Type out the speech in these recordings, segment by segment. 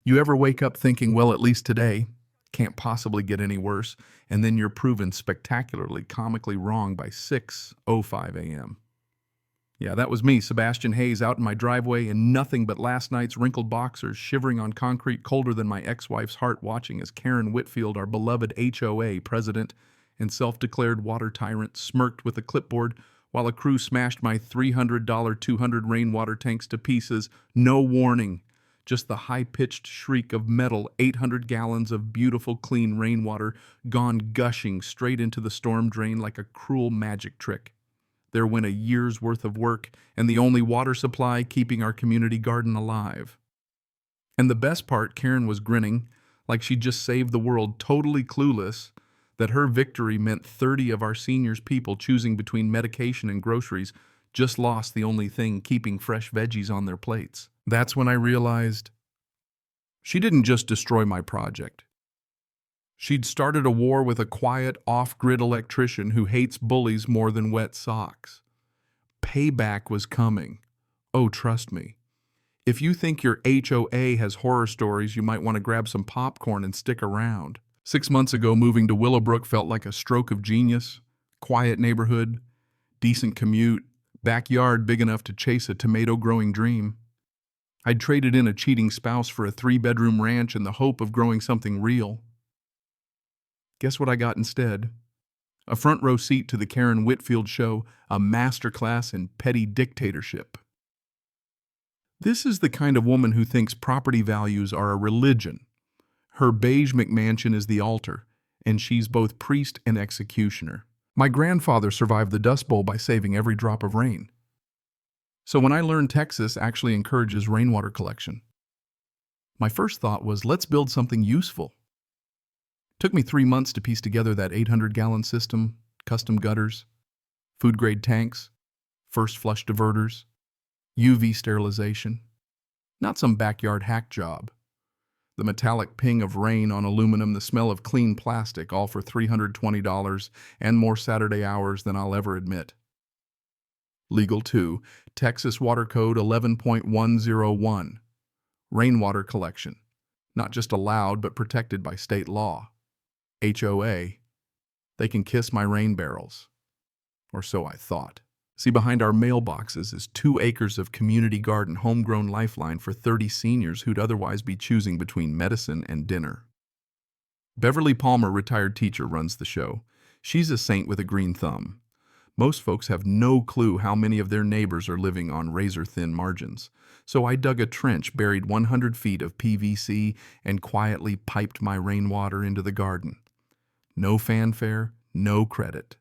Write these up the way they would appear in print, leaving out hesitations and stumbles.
You ever wake up thinking, well, at least today, can't possibly get any worse, and then you're proven spectacularly, comically wrong by 6:05 a.m.? Yeah, that was me, Sebastian Hayes, out in my driveway in nothing but last night's wrinkled boxers, shivering on concrete colder than my ex-wife's heart, watching as Karen Whitfield, our beloved HOA president and self-declared water tyrant, smirked with a clipboard while a crew smashed my $300 200 rainwater tanks to pieces. No warning. Just the high-pitched shriek of metal, 800 gallons of beautiful, clean rainwater gone gushing straight into the storm drain like a cruel magic trick. There went a year's worth of work and the only water supply keeping our community garden alive. And the best part, Karen was grinning like she'd just saved the world, totally clueless that her victory meant 30 of our seniors' people choosing between medication and groceries just lost the only thing keeping fresh veggies on their plates. That's when I realized she didn't just destroy my project. She'd started a war with a quiet, off-grid electrician who hates bullies more than wet socks. Payback was coming. Oh, trust me. If you think your HOA has horror stories, you might want to grab some popcorn and stick around. 6 months ago, moving to Willowbrook felt like a stroke of genius. Quiet neighborhood, decent commute, backyard big enough to chase a tomato-growing dream. I'd traded in a cheating spouse for a 3-bedroom ranch in the hope of growing something real. Guess what I got instead? A front row seat to the Karen Whitfield show, a masterclass in petty dictatorship. This is the kind of woman who thinks property values are a religion. Her beige McMansion is the altar, and she's both priest and executioner. My grandfather survived the Dust Bowl by saving every drop of rain. So when I learned Texas actually encourages rainwater collection, my first thought was, let's build something useful. Took me 3 months to piece together that 800-gallon system, custom gutters, food-grade tanks, first flush diverters, UV sterilization. Not some backyard hack job. The metallic ping of rain on aluminum, the smell of clean plastic, all for $320 and more Saturday hours than I'll ever admit. Legal too, Texas Water Code 11.101. Rainwater collection. Not just allowed, but protected by state law. HOA. They can kiss my rain barrels. Or so I thought. See, behind our mailboxes is 2 acres of community garden, homegrown lifeline for 30 seniors who'd otherwise be choosing between medicine and dinner. Beverly Palmer, retired teacher, runs the show. She's a saint with a green thumb. Most folks have no clue how many of their neighbors are living on razor-thin margins. So I dug a trench, buried 100 feet of PVC, and quietly piped my rainwater into the garden. No fanfare, no credit.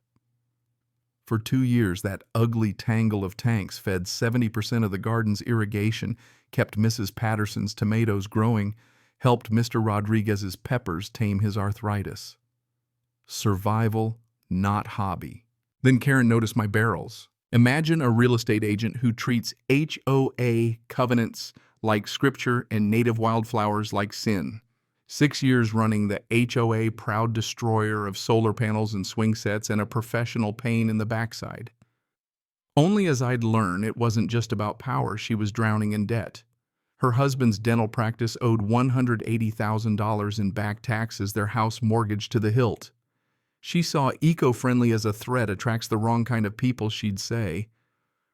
For 2 years, that ugly tangle of tanks fed 70% of the garden's irrigation, kept Mrs. Patterson's tomatoes growing, helped Mr. Rodriguez's peppers tame his arthritis. Survival, not hobby. Then Karen noticed my barrels. Imagine a real estate agent who treats HOA covenants like scripture and native wildflowers like sin. 6 years running, the HOA proud destroyer of solar panels and swing sets and a professional pain in the backside. Only as I'd learn, it wasn't just about power. She was drowning in debt. Her husband's dental practice owed $180,000 in back taxes, their house mortgaged to the hilt. She saw eco-friendly as a threat attracts the wrong kind of people, she'd say.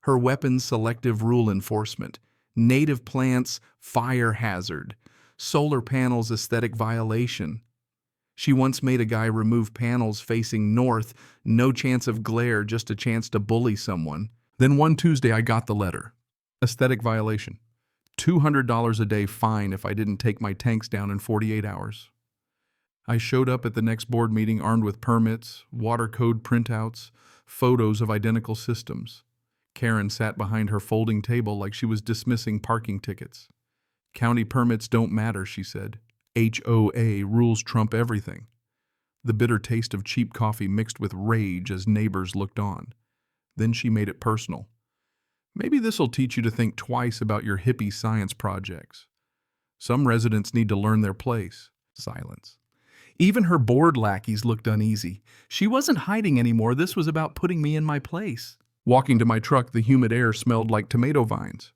Her weapons, selective rule enforcement. Native plants, fire hazard. Solar panels, aesthetic violation. She once made a guy remove panels facing north, no chance of glare, just a chance to bully someone. Then one Tuesday I got the letter. Aesthetic violation. $200 a day fine if I didn't take my tanks down in 48 hours. I showed up at the next board meeting armed with permits, water code printouts, photos of identical systems. Karen sat behind her folding table like she was dismissing parking tickets. County permits don't matter, she said. HOA rules trump everything. The bitter taste of cheap coffee mixed with rage as neighbors looked on. Then she made it personal. Maybe this'll teach you to think twice about your hippie science projects. Some residents need to learn their place. Silence. Even her board lackeys looked uneasy. She wasn't hiding anymore. This was about putting me in my place. Walking to my truck, the humid air smelled like tomato vines.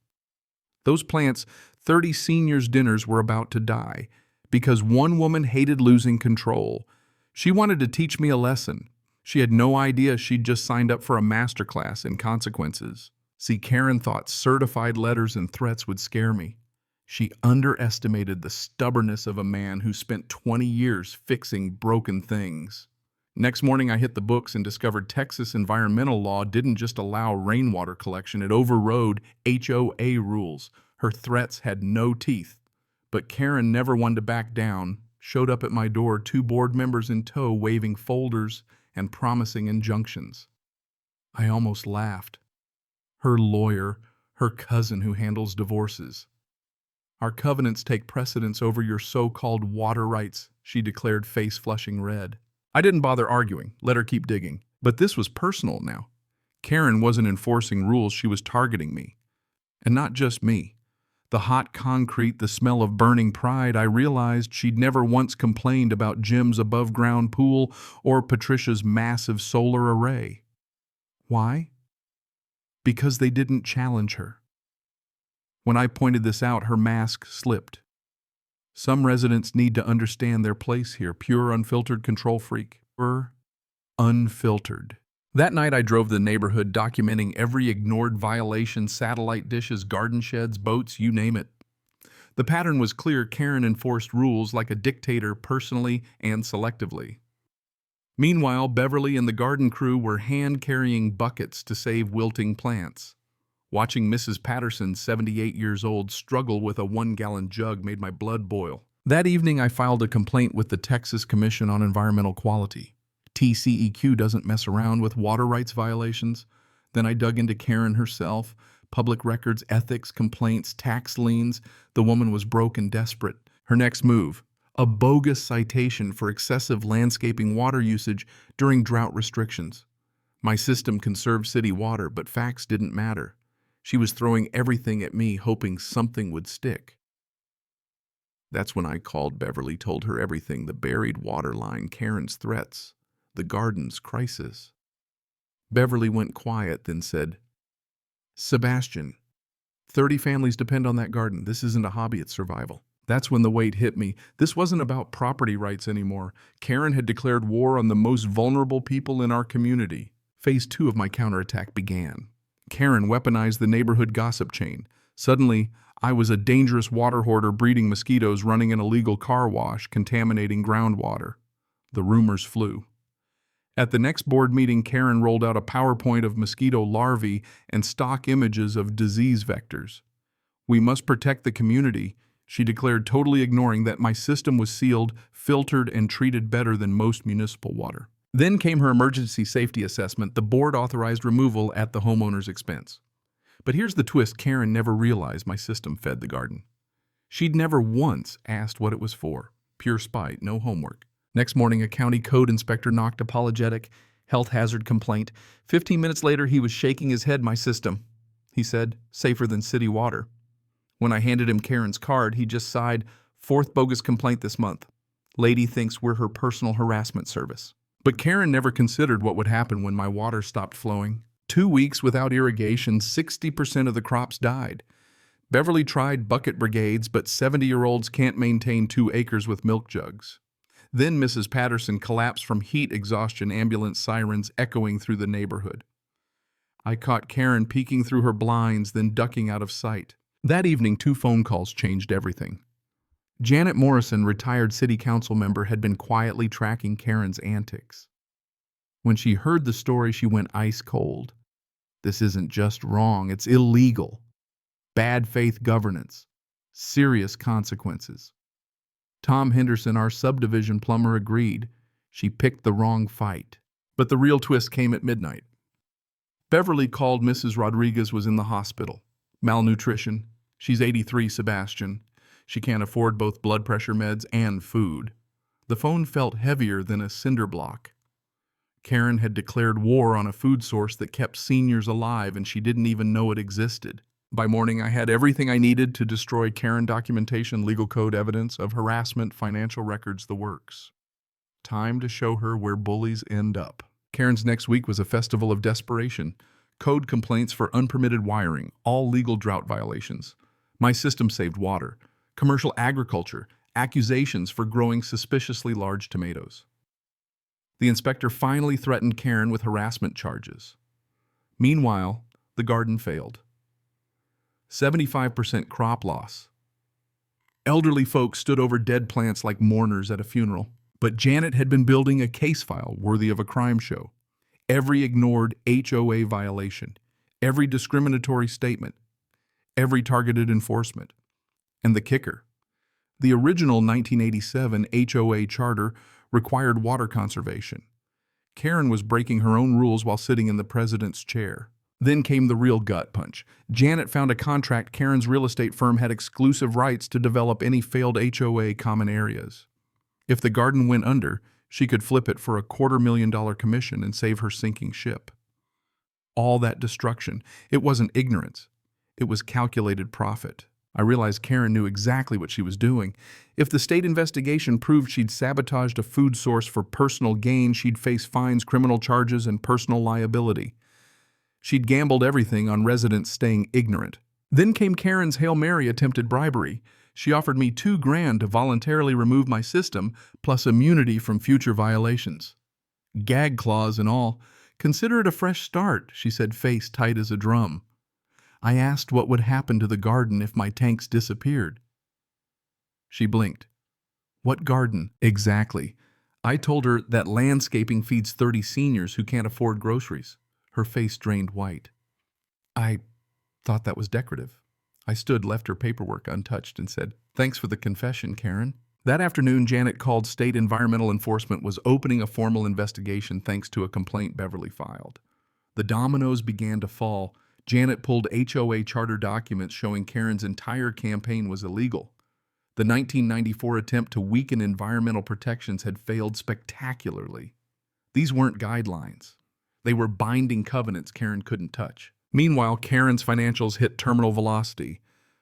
Those plants' 30 seniors' dinners were about to die because one woman hated losing control. She wanted to teach me a lesson. She had no idea she'd just signed up for a masterclass in consequences. See, Karen thought certified letters and threats would scare me. She underestimated the stubbornness of a man who spent 20 years fixing broken things. Next morning, I hit the books and discovered Texas environmental law didn't just allow rainwater collection, it overrode HOA rules. Her threats had no teeth. But Karen never wanted to back down, showed up at my door, 2 board members in tow, waving folders and promising injunctions. I almost laughed. Her lawyer, her cousin who handles divorces. Our covenants take precedence over your so-called water rights, she declared, face flushing red. I didn't bother arguing, let her keep digging. But this was personal now. Karen wasn't enforcing rules, she was targeting me. And not just me. The hot concrete, the smell of burning pride, I realized she'd never once complained about Jim's above-ground pool or Patricia's massive solar array. Why? Because they didn't challenge her. When I pointed this out, her mask slipped. Some residents need to understand their place here. Pure, unfiltered control freak. Pure, unfiltered. That night I drove the neighborhood documenting every ignored violation, satellite dishes, garden sheds, boats, you name it. The pattern was clear. Karen enforced rules like a dictator, personally and selectively. Meanwhile, Beverly and the garden crew were hand-carrying buckets to save wilting plants. Watching Mrs. Patterson, 78 years old, struggle with a 1-gallon jug made my blood boil. That evening, I filed a complaint with the Texas Commission on Environmental Quality. TCEQ doesn't mess around with water rights violations. Then I dug into Karen herself, public records, ethics, complaints, tax liens. The woman was broke and desperate. Her next move, a bogus citation for excessive landscaping water usage during drought restrictions. My system conserved city water, but facts didn't matter. She was throwing everything at me, hoping something would stick. That's when I called Beverly, told her everything, the buried water line, Karen's threats, the garden's crisis. Beverly went quiet, then said, "Sebastian, 30 families depend on that garden. This isn't a hobby, it's survival." That's when the weight hit me. This wasn't about property rights anymore. Karen had declared war on the most vulnerable people in our community. Phase 2 of my counterattack began. Karen weaponized the neighborhood gossip chain. Suddenly, I was a dangerous water hoarder breeding mosquitoes, running an illegal car wash, contaminating groundwater. The rumors flew. At the next board meeting, Karen rolled out a PowerPoint of mosquito larvae and stock images of disease vectors. "We must protect the community," she declared, totally ignoring that my system was sealed, filtered, and treated better than most municipal water. Then came her emergency safety assessment. The board authorized removal at the homeowner's expense. But here's the twist: Karen never realized my system fed the garden. She'd never once asked what it was for. Pure spite, no homework. Next morning, a county code inspector knocked, apologetic, health hazard complaint. 15 minutes later, he was shaking his head. "My system," he said, "safer than city water." When I handed him Karen's card, he just sighed, "4th bogus complaint this month. Lady thinks we're her personal harassment service." But Karen never considered what would happen when my water stopped flowing. 2 weeks without irrigation, 60% of the crops died. Beverly tried bucket brigades, but 70-year-olds can't maintain 2 acres with milk jugs. Then Mrs. Patterson collapsed from heat exhaustion, ambulance sirens echoing through the neighborhood. I caught Karen peeking through her blinds, then ducking out of sight. That evening, 2 phone calls changed everything. Janet Morrison, retired city council member, had been quietly tracking Karen's antics. When she heard the story, she went ice cold. "This isn't just wrong, it's illegal. Bad faith governance. Serious consequences." Tom Henderson, our subdivision plumber, agreed. She picked the wrong fight. But the real twist came at midnight. Beverly called. Mrs. Rodriguez was in the hospital. Malnutrition. She's 83, Sebastian. She can't afford both blood pressure meds and food. The phone felt heavier than a cinder block. Karen had declared war on a food source that kept seniors alive, and she didn't even know it existed. By morning, I had everything I needed to destroy Karen: documentation, legal code evidence of harassment, financial records, the works. Time to show her where bullies end up. Karen's next week was a festival of desperation. Code complaints for unpermitted wiring, all legal drought violations. My system saved water, commercial agriculture, accusations for growing suspiciously large tomatoes. The inspector finally threatened Karen with harassment charges. Meanwhile, the garden failed. 75% crop loss. Elderly folks stood over dead plants like mourners at a funeral. But Janet had been building a case file worthy of a crime show. Every ignored HOA violation, every discriminatory statement, every targeted enforcement. And the kicker: the original 1987 HOA charter required water conservation. Karen was breaking her own rules while sitting in the president's chair. Then came the real gut punch. Janet found a contract. Karen's real estate firm had exclusive rights to develop any failed HOA common areas. If the garden went under, she could flip it for a $250,000 commission and save her sinking ship. All that destruction, it wasn't ignorance. It was calculated profit. I realized Karen knew exactly what she was doing. If the state investigation proved she'd sabotaged a food source for personal gain, she'd face fines, criminal charges, and personal liability. She'd gambled everything on residents staying ignorant. Then came Karen's Hail Mary attempted bribery. She offered me $2,000 to voluntarily remove my system, plus immunity from future violations. Gag clause and all. Consider it a fresh start, she said, face tight as a drum. I asked what would happen to the garden if my tanks disappeared. She blinked. What garden? Exactly. I told her that landscaping feeds 30 seniors who can't afford groceries. Her face drained white. I thought that was decorative. I stood, left her paperwork untouched, and said, "Thanks for the confession, Karen." That afternoon, Janet called State Environmental Enforcement was opening a formal investigation thanks to a complaint Beverly filed. The dominoes began to fall. Janet pulled HOA charter documents showing Karen's entire campaign was illegal. The 1994 attempt to weaken environmental protections had failed spectacularly. These weren't guidelines. They were binding covenants Karen couldn't touch. Meanwhile, Karen's financials hit terminal velocity.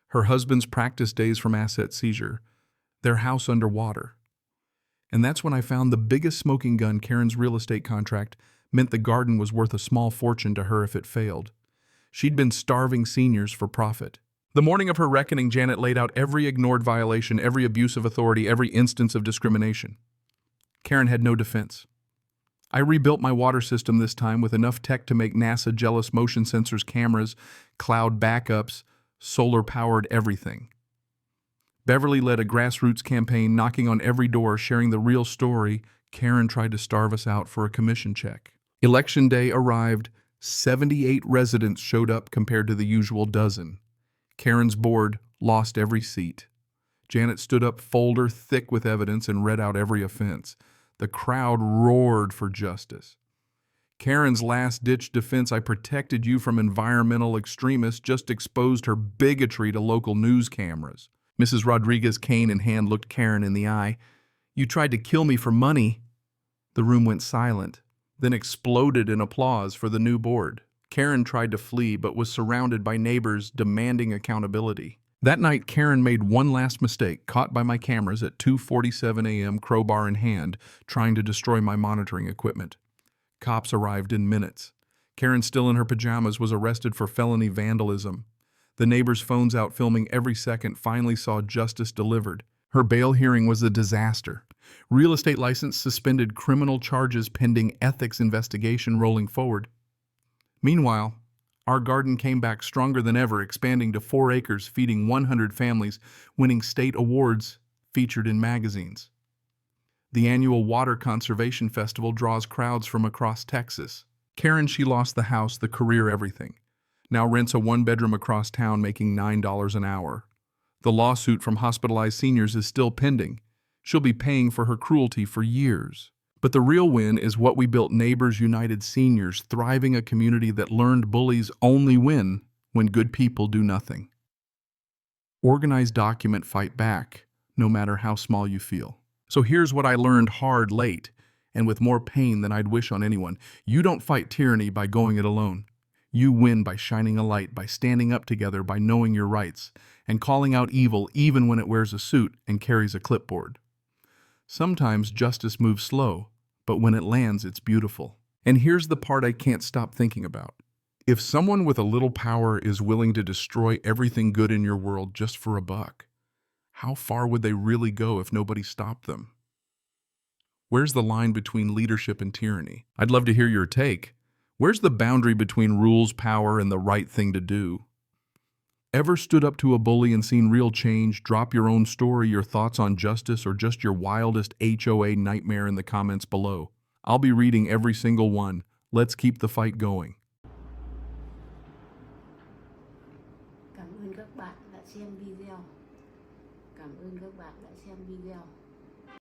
Her husband's practice days from asset seizure. Their house underwater. And that's when I found the biggest smoking gun. Karen's real estate contract meant the garden was worth a small fortune to her if it failed. She'd been starving seniors for profit. The morning of her reckoning, Janet laid out every ignored violation, every abuse of authority, every instance of discrimination. Karen had no defense. I rebuilt my water system this time with enough tech to make NASA jealous: motion sensors, cameras, cloud backups, solar-powered everything. Beverly led a grassroots campaign, knocking on every door, sharing the real story. Karen tried to starve us out for a commission check. Election day arrived. 78 residents showed up compared to the usual dozen. Karen's board lost every seat. Janet stood up, folder thick with evidence, and read out every offense. The crowd roared for justice. Karen's last-ditch defense: "I protected you from environmental extremists," just exposed her bigotry to local news cameras. Mrs. Rodriguez, cane in hand, looked Karen in the eye. "You tried to kill me for money." The room went silent, then exploded in applause for the new board. Karen tried to flee, but was surrounded by neighbors demanding accountability. That night, Karen made one last mistake, caught by my cameras at 2:47 a.m., crowbar in hand, trying to destroy my monitoring equipment. Cops arrived in minutes. Karen, still in her pajamas, was arrested for felony vandalism. The neighbors' phones out filming every second finally saw justice delivered. Her bail hearing was a disaster. Real estate license suspended, criminal charges pending, ethics investigation rolling forward. Meanwhile, our garden came back stronger than ever, expanding to 4 acres, feeding 100 families, winning state awards, featured in magazines. The annual Water Conservation Festival draws crowds from across Texas. Karen, she lost the house, the career, everything. Now rents a 1-bedroom across town, making $9 an hour. The lawsuit from hospitalized seniors is still pending. She'll be paying for her cruelty for years. But the real win is what we built: Neighbors United Seniors, thriving, a community that learned bullies only win when good people do nothing. Organize, document, fight back, no matter how small you feel. So here's what I learned hard, late, and with more pain than I'd wish on anyone. You don't fight tyranny by going it alone. You win by shining a light, by standing up together, by knowing your rights, and calling out evil even when it wears a suit and carries a clipboard. Sometimes justice moves slow, but when it lands, it's beautiful. And here's the part I can't stop thinking about. If someone with a little power is willing to destroy everything good in your world just for a buck, how far would they really go if nobody stopped them? Where's the line between leadership and tyranny? I'd love to hear your take. Where's the boundary between rules, power, and the right thing to do? Ever stood up to a bully and seen real change? Drop your own story, your thoughts on justice, or just your wildest HOA nightmare in the comments below. I'll be reading every single one. Let's keep the fight going. Cảm ơn các bạn đã xem video. Cảm ơn các bạn đã xem video.